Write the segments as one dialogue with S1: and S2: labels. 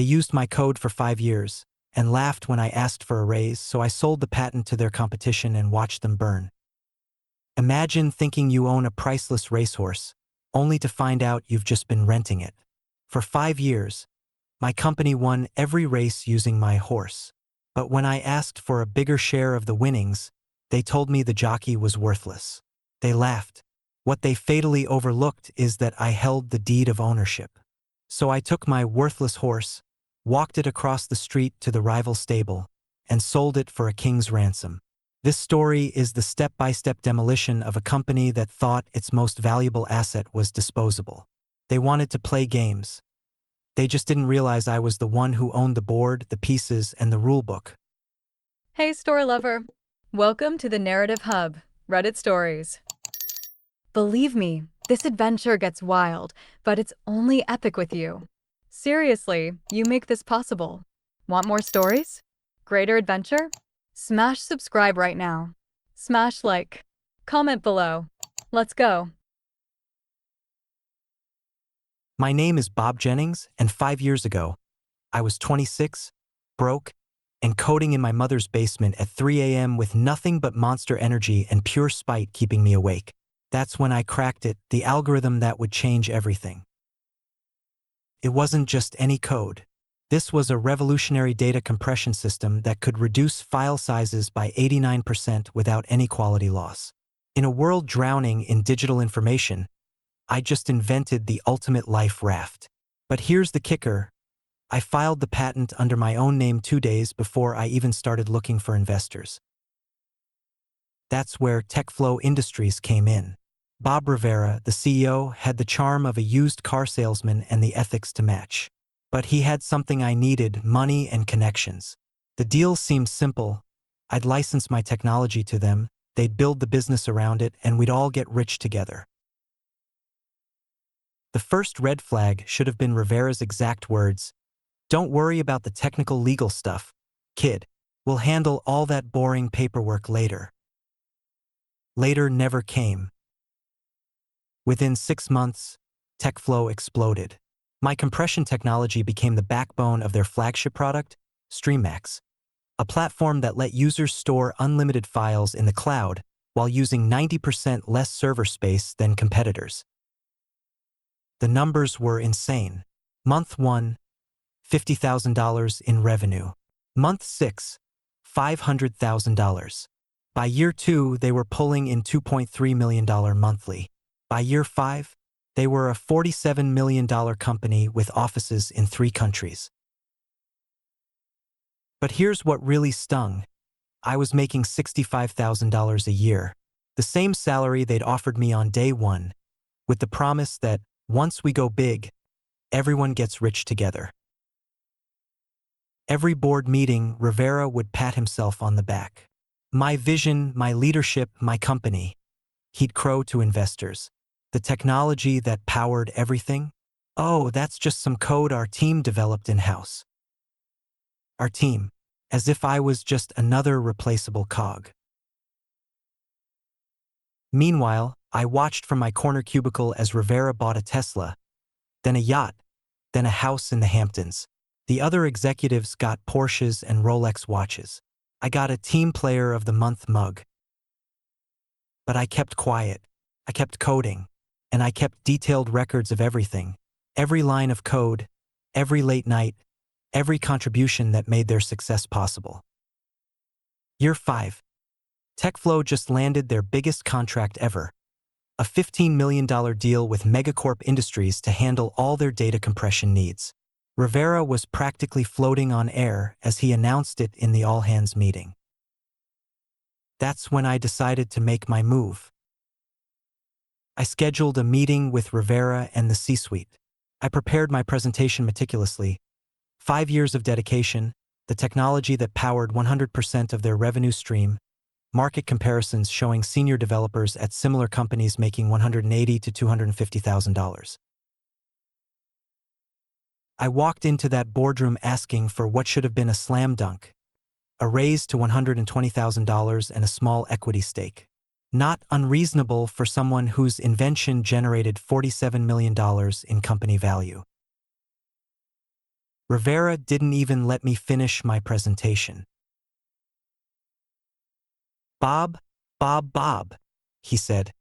S1: used my code for 5 years and laughed when I asked for a raise, so I sold the patent to their competition and watched them burn. Imagine thinking you own a priceless racehorse, only to find out you've just been renting it. For 5 years, my company won every race using my horse. But when I asked for a bigger share of the winnings, they told me the jockey was worthless. They laughed. What they fatally overlooked is that I held the deed of ownership. So I took my worthless horse, walked it across the street to the rival stable, and sold it for a king's ransom. This story is the step-by-step demolition of a company that thought its most valuable asset was disposable. They wanted to play games. They just didn't realize I was the one who owned the board, the pieces, and the rulebook.
S2: Hey, story lover. Welcome to the Narrative Hub, Reddit Stories. Believe me, this adventure gets wild, but it's only epic with you. Seriously, you make this possible. Want more stories? Greater adventure? Smash subscribe right now. Smash like. Comment below. Let's go.
S1: My name is Bob Jennings, and 5 years ago, I was 26, broke, and coding in my mother's basement at 3 a.m. with nothing but monster energy and pure spite keeping me awake. That's when I cracked it, the algorithm that would change everything. It wasn't just any code. This was a revolutionary data compression system that could reduce file sizes by 89% without any quality loss. In a world drowning in digital information, I just invented the ultimate life raft. But here's the kicker. I filed the patent under my own name 2 days before I even started looking for investors. That's where TechFlow Industries came in. Bob Rivera, the CEO, had the charm of a used car salesman and the ethics to match. But he had something I needed: money and connections. The deal seemed simple. I'd license my technology to them, they'd build the business around it, and we'd all get rich together. The first red flag should have been Rivera's exact words: "Don't worry about the technical legal stuff, kid. We'll handle all that boring paperwork later." Later never came. Within 6 months, TechFlow exploded. My compression technology became the backbone of their flagship product, StreamMax, a platform that let users store unlimited files in the cloud while using 90% less server space than competitors. The numbers were insane. Month 1, $50,000 in revenue. Month 6, $500,000. By year 2, they were pulling in $2.3 million monthly. By year 5, they were a $47 million company with offices in 3 countries. But here's what really stung. I was making $65,000 a year, the same salary they'd offered me on day 1, with the promise that once we go big, everyone gets rich together. Every board meeting, Rivera would pat himself on the back. My vision, my leadership, my company. He'd crow to investors. The technology that powered everything? Oh, that's just some code our team developed in-house. Our team, as if I was just another replaceable cog. Meanwhile, I watched from my corner cubicle as Rivera bought a Tesla, then a yacht, then a house in the Hamptons. The other executives got Porsches and Rolex watches. I got a Team Player of the Month mug. But I kept quiet. I kept coding. And I kept detailed records of everything. Every line of code, every late night, every contribution that made their success possible. Year 5. TechFlow just landed their biggest contract ever. A $15 million deal with Megacorp Industries to handle all their data compression needs. Rivera was practically floating on air as he announced it in the all-hands meeting. That's when I decided to make my move. I scheduled a meeting with Rivera and the C-suite. I prepared my presentation meticulously. 5 years of dedication, the technology that powered 100% of their revenue stream, market comparisons showing senior developers at similar companies making $180,000 to $250,000. I walked into that boardroom asking for what should have been a slam dunk: a raise to $120,000 and a small equity stake. Not unreasonable for someone whose invention generated $47 million in company value. Rivera didn't even let me finish my presentation. Bob, Bob, he said,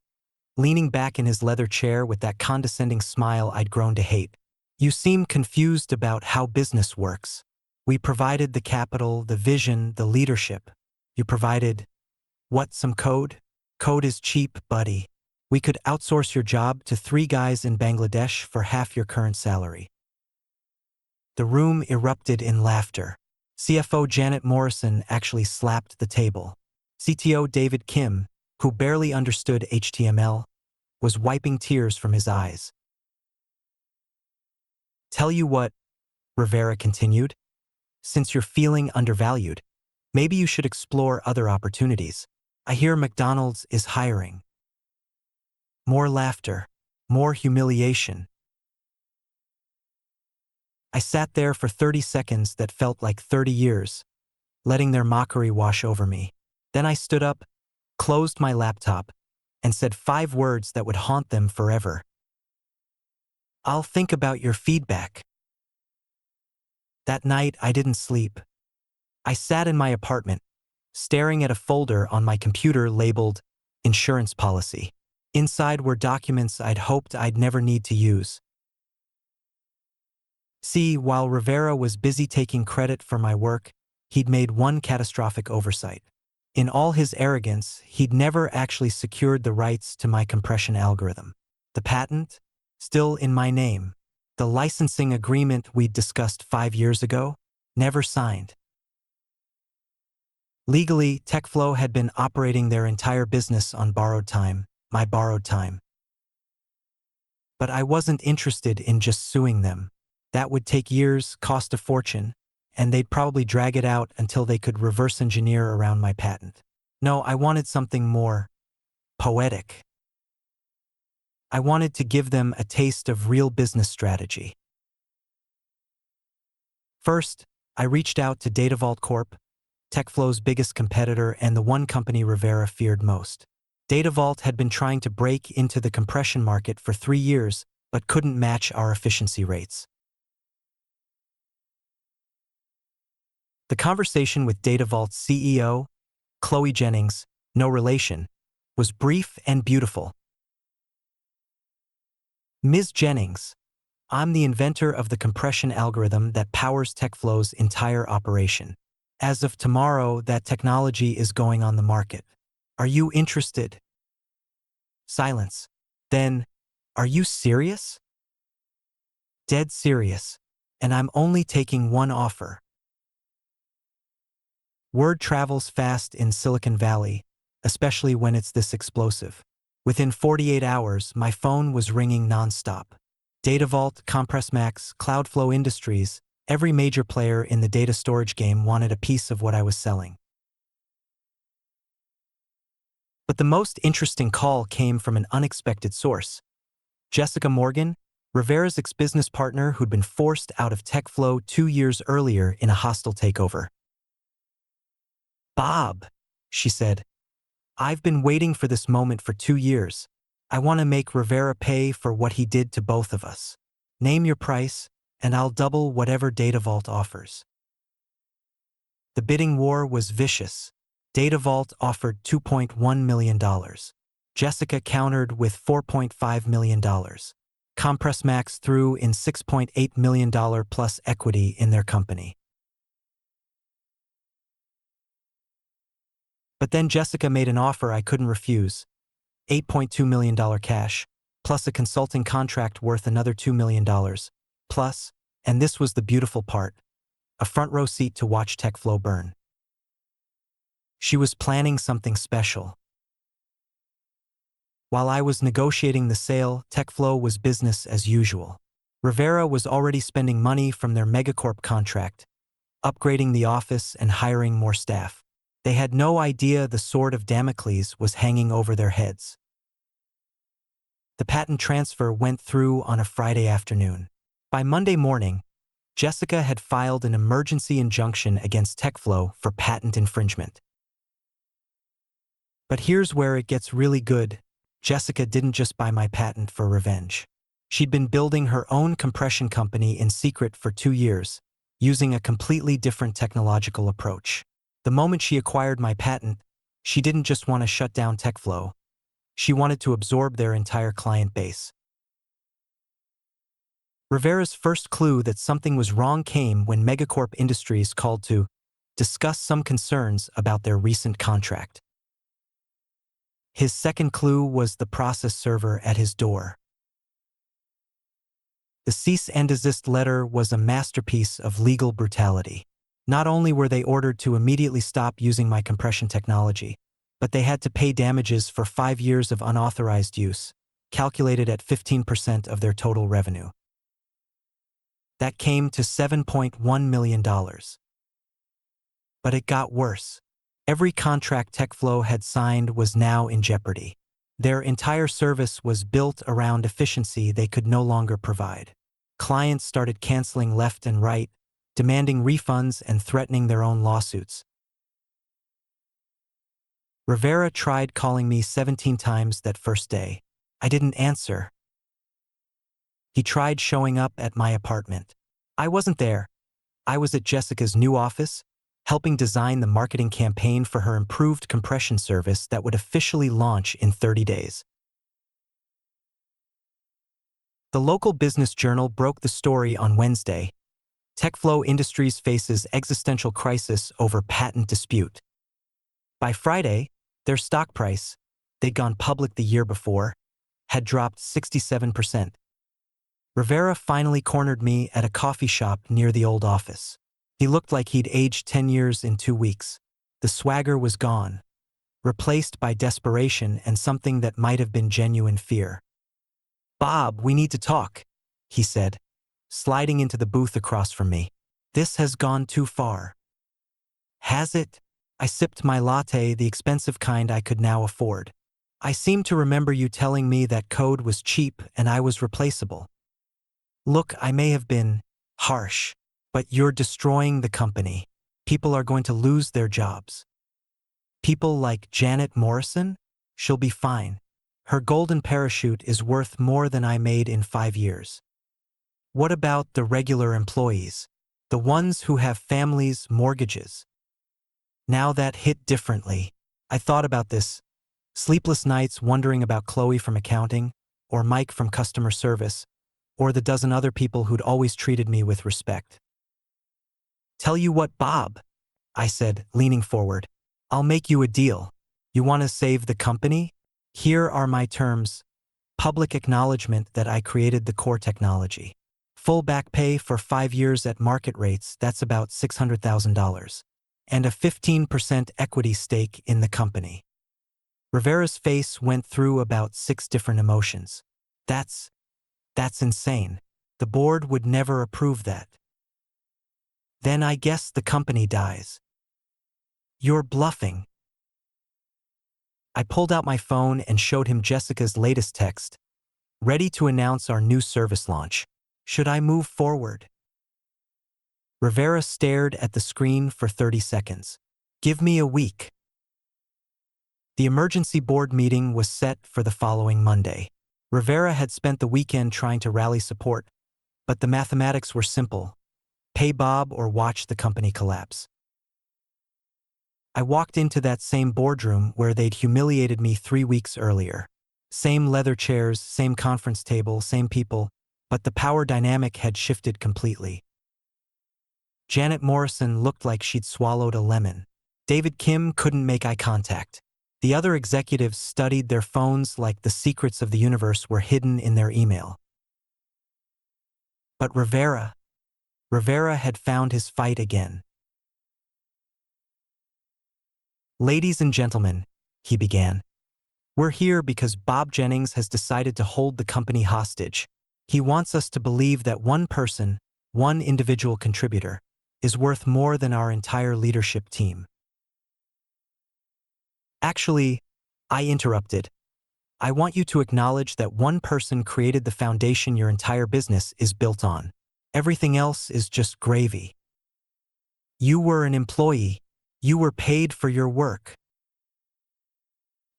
S1: leaning back in his leather chair with that condescending smile I'd grown to hate. You seem confused about how business works. We provided the capital, the vision, the leadership. You provided, what, some code? Code is cheap, buddy. We could outsource your job to 3 guys in Bangladesh for half your current salary. The room erupted in laughter. CFO Janet Morrison actually slapped the table. CTO David Kim, who barely understood HTML, was wiping tears from his eyes. Tell you what, Rivera continued, since you're feeling undervalued, maybe you should explore other opportunities. I hear McDonald's is hiring. More laughter, more humiliation. I sat there for 30 seconds that felt like 30 years, letting their mockery wash over me. Then I stood up, closed my laptop, and said 5 words that would haunt them forever. I'll think about your feedback. That night, I didn't sleep. I sat in my apartment, staring at a folder on my computer labeled insurance policy. Inside were documents I'd hoped I'd never need to use. See, while Rivera was busy taking credit for my work, he'd made one catastrophic oversight. In all his arrogance, he'd never actually secured the rights to my compression algorithm. The patent? Still in my name. The licensing agreement we'd discussed 5 years ago? Never signed. Legally, TechFlow had been operating their entire business on borrowed time, my borrowed time. But I wasn't interested in just suing them. That would take years, cost a fortune, and they'd probably drag it out until they could reverse engineer around my patent. No, I wanted something more poetic. I wanted to give them a taste of real business strategy. First, I reached out to DataVault Corp., TechFlow's biggest competitor and the one company Rivera feared most. DataVault had been trying to break into the compression market for 3 years, but couldn't match our efficiency rates. The conversation with DataVault's CEO, Chloe Jennings, no relation, was brief and beautiful. Ms. Jennings, I'm the inventor of the compression algorithm that powers TechFlow's entire operation. As of tomorrow, that technology is going on the market. Are you interested? Silence. Then, are you serious? Dead serious. And I'm only taking one offer. Word travels fast in Silicon Valley, especially when it's this explosive. Within 48 hours, my phone was ringing nonstop. DataVault, CompressMax, Cloudflow Industries, every major player in the data storage game wanted a piece of what I was selling. But the most interesting call came from an unexpected source. Jessica Morgan, Rivera's ex-business partner who'd been forced out of TechFlow 2 years earlier in a hostile takeover. Bob, she said, I've been waiting for this moment for 2 years. I want to make Rivera pay for what he did to both of us. Name your price, and I'll double whatever DataVault offers. The bidding war was vicious. DataVault offered $2.1 million. Jessica countered with $4.5 million. CompressMax threw in $6.8 million plus equity in their company. But then Jessica made an offer I couldn't refuse. $8.2 million cash, plus a consulting contract worth another $2 million, plus, and this was the beautiful part, a front row seat to watch TechFlow burn. She was planning something special. While I was negotiating the sale, TechFlow was business as usual. Rivera was already spending money from their megacorp contract, upgrading the office and hiring more staff. They had no idea the sword of Damocles was hanging over their heads. The patent transfer went through on a Friday afternoon. By Monday morning, Jessica had filed an emergency injunction against TechFlow for patent infringement. But here's where it gets really good. Jessica didn't just buy my patent for revenge. She'd been building her own compression company in secret for 2 years, using a completely different technological approach. The moment she acquired my patent, she didn't just want to shut down TechFlow. She wanted to absorb their entire client base. Rivera's first clue that something was wrong came when Megacorp Industries called to discuss some concerns about their recent contract. His second clue was the process server at his door. The cease and desist letter was a masterpiece of legal brutality. Not only were they ordered to immediately stop using my compression technology, but they had to pay damages for 5 years of unauthorized use, calculated at 15% of their total revenue. That came to $7.1 million. But it got worse. Every contract TechFlow had signed was now in jeopardy. Their entire service was built around efficiency they could no longer provide. Clients started canceling left and right, demanding refunds and threatening their own lawsuits. Rivera tried calling me 17 times that first day. I didn't answer. He tried showing up at my apartment. I wasn't there. I was at Jessica's new office, helping design the marketing campaign for her improved compression service that would officially launch in 30 days. The local business journal broke the story on Wednesday. TechFlow Industries faces existential crisis over patent dispute. By Friday, their stock price, they'd gone public the year before, had dropped 67%. Rivera finally cornered me at a coffee shop near the old office. He looked like he'd aged 10 years in 2 weeks. The swagger was gone, replaced by desperation and something that might have been genuine fear. "Bob, we need to talk," he said, sliding into the booth across from me. "This has gone too far." "Has it?" I sipped my latte, the expensive kind I could now afford. "I seem to remember you telling me that code was cheap and I was replaceable." "Look, I may have been harsh, but you're destroying the company. People are going to lose their jobs. People like Janet Morrison? She'll be fine. Her golden parachute is worth more than I made in 5 years. What about the regular employees? The ones who have families, mortgages?" Now that hit differently. I thought about this. Sleepless nights wondering about Chloe from accounting, or Mike from customer service, or the dozen other people who'd always treated me with respect. "Tell you what, Bob," I said, leaning forward. "I'll make you a deal. You want to save the company? Here are my terms. Public acknowledgement that I created the core technology. Full back pay for 5 years at market rates, that's about $600,000. And a 15% equity stake in the company." Rivera's face went through about 6 different emotions. That's insane. The board would never approve that." "Then I guess the company dies." "You're bluffing." I pulled out my phone and showed him Jessica's latest text. "Ready to announce our new service launch. Should I move forward?" Rivera stared at the screen for 30 seconds. "Give me a week." The emergency board meeting was set for the following Monday. Rivera had spent the weekend trying to rally support, but the mathematics were simple: pay Bob or watch the company collapse. I walked into that same boardroom where they'd humiliated me 3 weeks earlier. Same leather chairs, same conference table, same people, but the power dynamic had shifted completely. Janet Morrison looked like she'd swallowed a lemon. David Kim couldn't make eye contact. The other executives studied their phones like the secrets of the universe were hidden in their email. But Rivera had found his fight again. "Ladies and gentlemen," he began, "we're here because Bob Jennings has decided to hold the company hostage. He wants us to believe that one person, one individual contributor, is worth more than our entire leadership team." "Actually," I interrupted, "I want you to acknowledge that one person created the foundation your entire business is built on. Everything else is just gravy. You were an employee. You were paid for your work.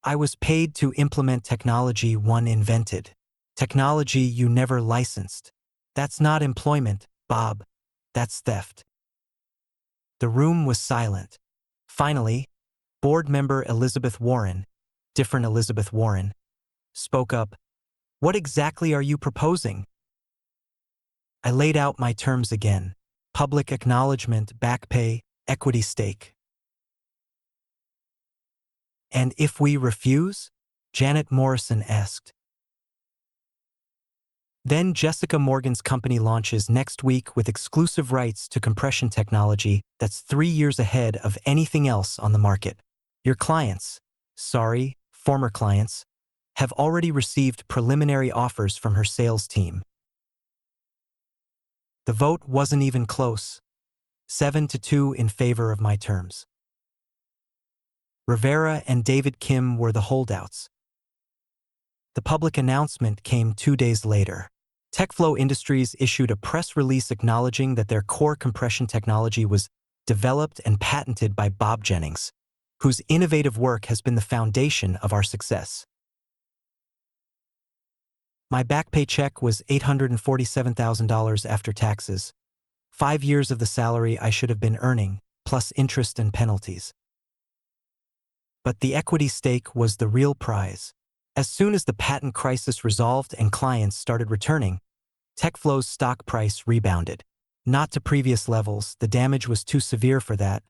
S1: I was paid to implement technology one invented. Technology you never licensed. That's not employment, Bob. That's theft." The room was silent. Finally, board member Elizabeth Warren, different Elizabeth Warren, spoke up. What exactly are you proposing? I laid out my terms again. Public acknowledgement, back pay, equity stake. And if we refuse? Janet Morrison asked. Then Jessica Morgan's company launches next week with exclusive rights to compression technology that's 3 years ahead of anything else on the market. Your clients, former clients, have already received preliminary offers from her sales team. The vote wasn't even close. 7-2 in favor of my terms. Rivera and David Kim were the holdouts. The public announcement came 2 days later. TechFlow Industries issued a press release acknowledging that their core compression technology was developed and patented by Bob Jennings, whose innovative work has been the foundation of our success. My back pay check was $847,000 after taxes, 5 years of the salary I should have been earning, plus interest and penalties. But the equity stake was the real prize. As soon as the patent crisis resolved and clients started returning, TechFlow's stock price rebounded. Not to previous levels, the damage was too severe for that,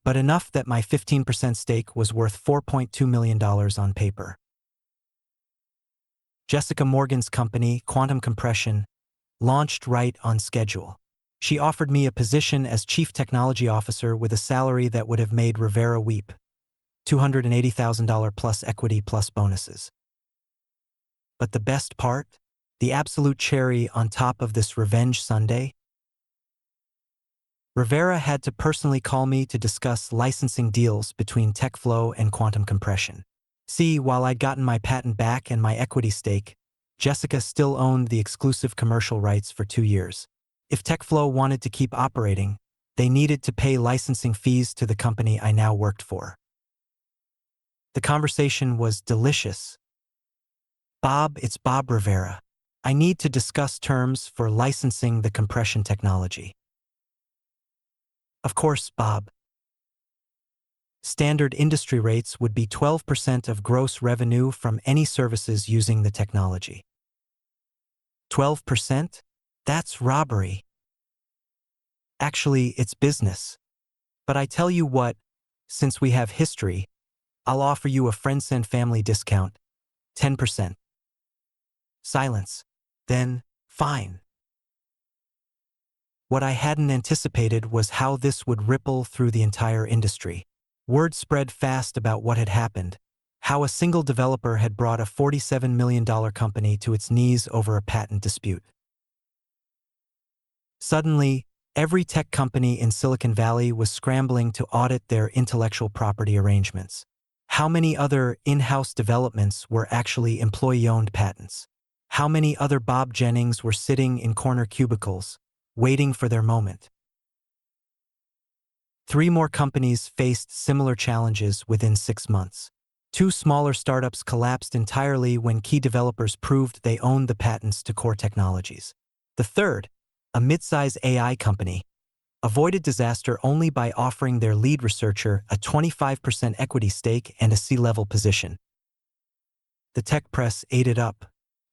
S1: but enough that my 15% stake was worth $4.2 million on paper. Jessica Morgan's company, Quantum Compression, launched right on schedule. She offered me a position as Chief Technology Officer with a salary that would have made Rivera weep. $280,000 plus equity plus bonuses. But the best part? The absolute cherry on top of this revenge sundae? Rivera had to personally call me to discuss licensing deals between TechFlow and Quantum Compression. See, while I'd gotten my patent back and my equity stake, Jessica still owned the exclusive commercial rights for 2 years. If TechFlow wanted to keep operating, they needed to pay licensing fees to the company I now worked for. The conversation was delicious. Bob, it's Bob Rivera. I need to discuss terms for licensing the compression technology. Of course, Bob. Standard industry rates would be 12% of gross revenue from any services using the technology. 12%? That's robbery. Actually, it's business. But I tell you what, since we have history, I'll offer you a friends and family discount, 10%. Silence. Then, fine. What I hadn't anticipated was how this would ripple through the entire industry. Word spread fast about what had happened, how a single developer had brought a $47 million company to its knees over a patent dispute. Suddenly, every tech company in Silicon Valley was scrambling to audit their intellectual property arrangements. How many other in-house developments were actually employee-owned patents? How many other Bob Jennings were sitting in corner cubicles, waiting for their moment? 3 more companies faced similar challenges within 6 months. 2 smaller startups collapsed entirely when key developers proved they owned the patents to core technologies. The third, a mid-size AI company, avoided disaster only by offering their lead researcher a 25% equity stake and a C-level position. The tech press ate it up.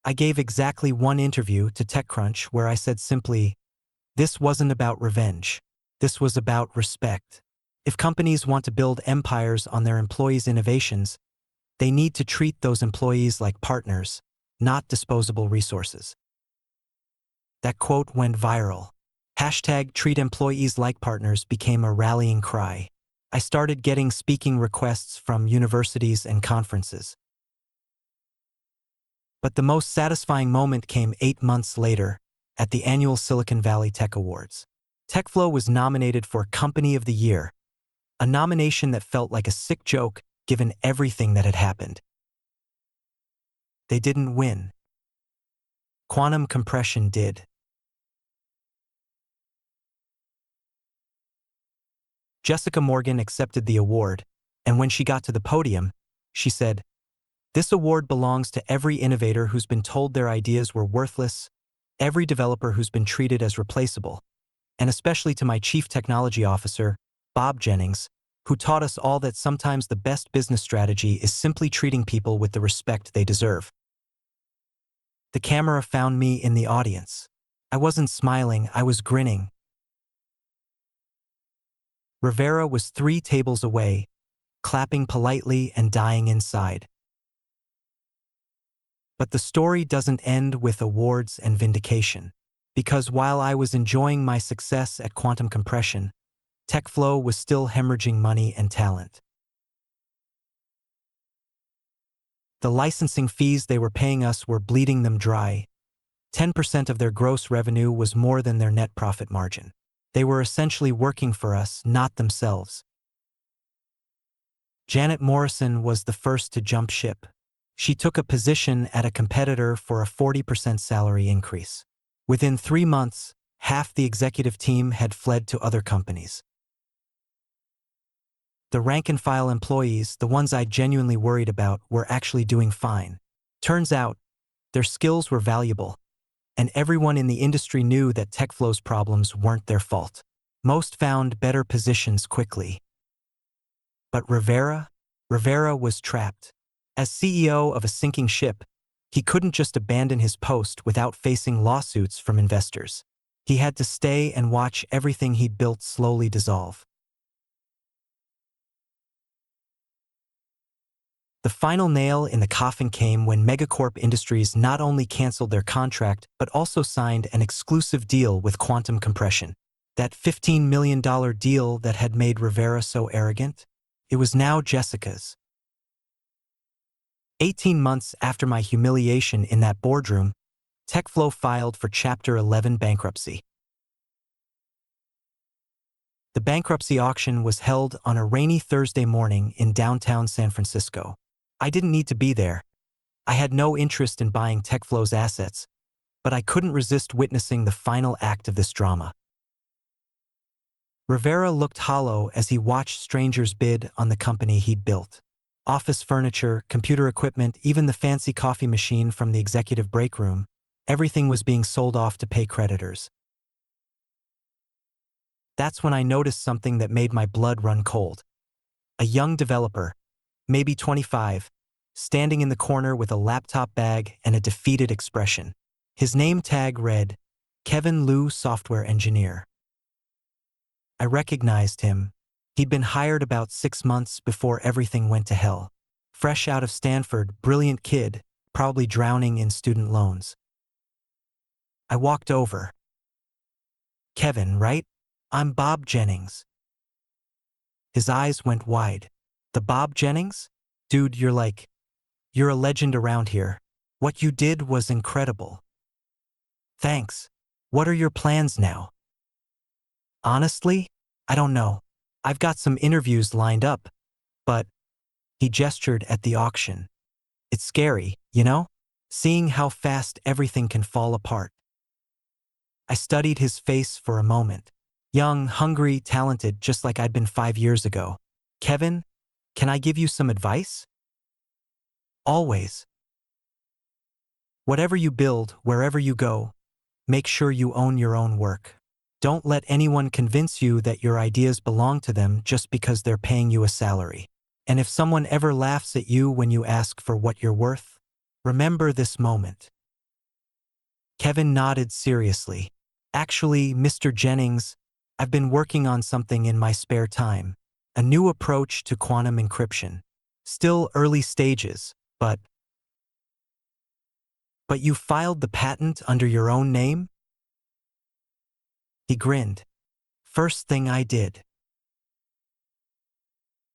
S1: I gave exactly 1 interview to TechCrunch where I said simply, this wasn't about revenge. This was about respect. If companies want to build empires on their employees' innovations, they need to treat those employees like partners, not disposable resources. That quote went viral. Hashtag treat employees like partners became a rallying cry. I started getting speaking requests from universities and conferences. But the most satisfying moment came 8 months later, at the annual Silicon Valley Tech Awards. TechFlow was nominated for Company of the Year, a nomination that felt like a sick joke given everything that had happened. They didn't win. Quantum Compression did. Jessica Morgan accepted the award, and when she got to the podium, she said, "This award belongs to every innovator who's been told their ideas were worthless, every developer who's been treated as replaceable, and especially to my Chief Technology Officer, Bob Jennings, who taught us all that sometimes the best business strategy is simply treating people with the respect they deserve. The camera found me in the audience. I wasn't smiling, I was grinning. Rivera was 3 tables away, clapping politely and dying inside. But the story doesn't end with awards and vindication. Because while I was enjoying my success at quantum compression, TechFlow was still hemorrhaging money and talent. The licensing fees they were paying us were bleeding them dry. 10% of their gross revenue was more than their net profit margin. They were essentially working for us, not themselves. Janet Morrison was the first to jump ship. She took a position at a competitor for a 40% salary increase. Within 3 months, half the executive team had fled to other companies. The rank-and-file employees, the ones I genuinely worried about, were actually doing fine. Turns out, their skills were valuable, and everyone in the industry knew that TechFlow's problems weren't their fault. Most found better positions quickly. But Rivera was trapped. As CEO of a sinking ship, he couldn't just abandon his post without facing lawsuits from investors. He had to stay and watch everything he built slowly dissolve. The final nail in the coffin came when Megacorp Industries not only canceled their contract but also signed an exclusive deal with quantum compression. That $15 million deal that had made Rivera so arrogant? It was now Jessica's. 18 months after my humiliation in that boardroom, TechFlow filed for Chapter 11 bankruptcy. The bankruptcy auction was held on a rainy Thursday morning in downtown San Francisco. I didn't need to be there. I had no interest in buying TechFlow's assets, but I couldn't resist witnessing the final act of this drama. Rivera looked hollow as he watched strangers bid on the company he'd built. Office furniture, computer equipment, even the fancy coffee machine from the executive break room, everything was being sold off to pay creditors. That's when I noticed something that made my blood run cold. A young developer, maybe 25, standing in the corner with a laptop bag and a defeated expression. His name tag read, Kevin Liu, software engineer. I recognized him. He'd been hired about 6 months before everything went to hell. Fresh out of Stanford, brilliant kid, probably drowning in student loans. I walked over. Kevin, right? I'm Bob Jennings. His eyes went wide. The Bob Jennings? Dude, you're a legend around here. What you did was incredible. Thanks. What are your plans now? Honestly, I don't know. I've got some interviews lined up, but he gestured at the auction. It's scary, you know? Seeing how fast everything can fall apart. I studied his face for a moment. Young, hungry, talented, just like I'd been 5 years ago. Kevin, can I give you some advice? Always. Whatever you build, wherever you go, make sure you own your own work. Don't let anyone convince you that your ideas belong to them just because they're paying you a salary. And if someone ever laughs at you when you ask for what you're worth, remember this moment. Kevin nodded seriously. Actually, Mr. Jennings, I've been working on something in my spare time. A new approach to quantum encryption. Still early stages, but you filed the patent under your own name? He grinned. First thing I did.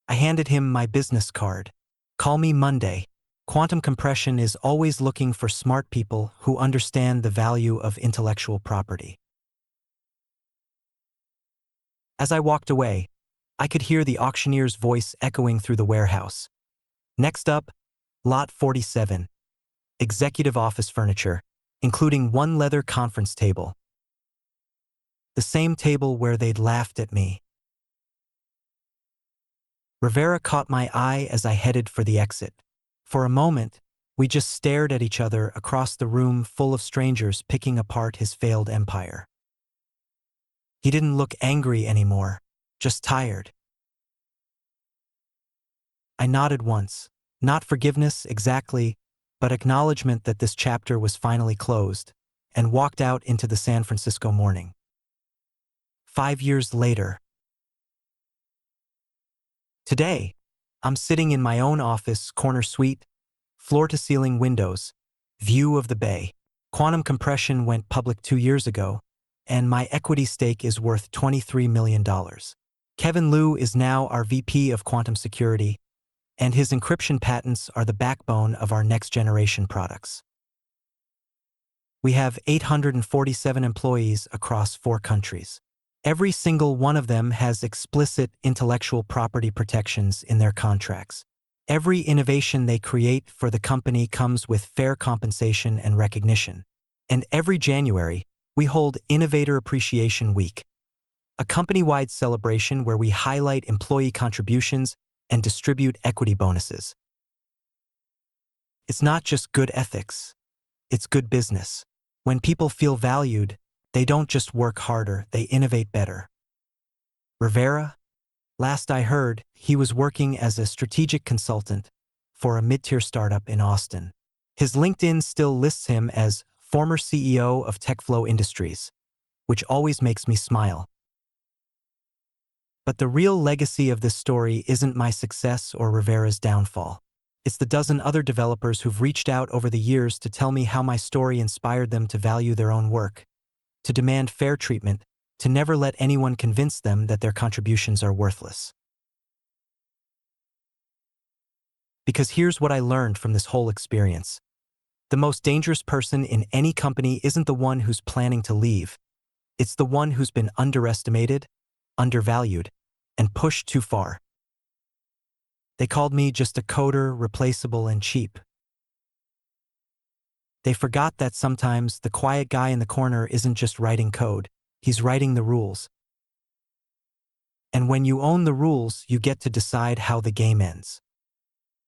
S1: I handed him my business card. Call me Monday. Quantum compression is always looking for smart people who understand the value of intellectual property. As I walked away, I could hear the auctioneer's voice echoing through the warehouse. Next up, Lot 47. Executive office furniture, including one leather conference table. The same table where they'd laughed at me. Rivera caught my eye as I headed for the exit. For a moment, we just stared at each other across the room full of strangers picking apart his failed empire. He didn't look angry anymore. Just tired. I nodded once. Not forgiveness, exactly, but acknowledgement that this chapter was finally closed, and walked out into the San Francisco morning. 5 years later. Today, I'm sitting in my own office, corner suite, floor-to-ceiling windows, view of the bay. Quantum compression went public 2 years ago, and my equity stake is worth $23 million. Kevin Liu is now our VP of Quantum Security, and his encryption patents are the backbone of our next-generation products. We have 847 employees across 4 countries. Every single one of them has explicit intellectual property protections in their contracts. Every innovation they create for the company comes with fair compensation and recognition. And every January, we hold Innovator Appreciation Week, a company-wide celebration where we highlight employee contributions and distribute equity bonuses. It's not just good ethics, it's good business. When people feel valued, they don't just work harder, they innovate better. Rivera? Last I heard, he was working as a strategic consultant for a mid-tier startup in Austin. His LinkedIn still lists him as former CEO of TechFlow Industries, which always makes me smile. But the real legacy of this story isn't my success or Rivera's downfall. It's the dozen other developers who've reached out over the years to tell me how my story inspired them to value their own work, to demand fair treatment, to never let anyone convince them that their contributions are worthless. Because here's what I learned from this whole experience. The most dangerous person in any company isn't the one who's planning to leave. It's the one who's been underestimated, undervalued, and pushed too far. They called me just a coder, replaceable and cheap. They forgot that sometimes the quiet guy in the corner isn't just writing code, he's writing the rules. And when you own the rules, you get to decide how the game ends.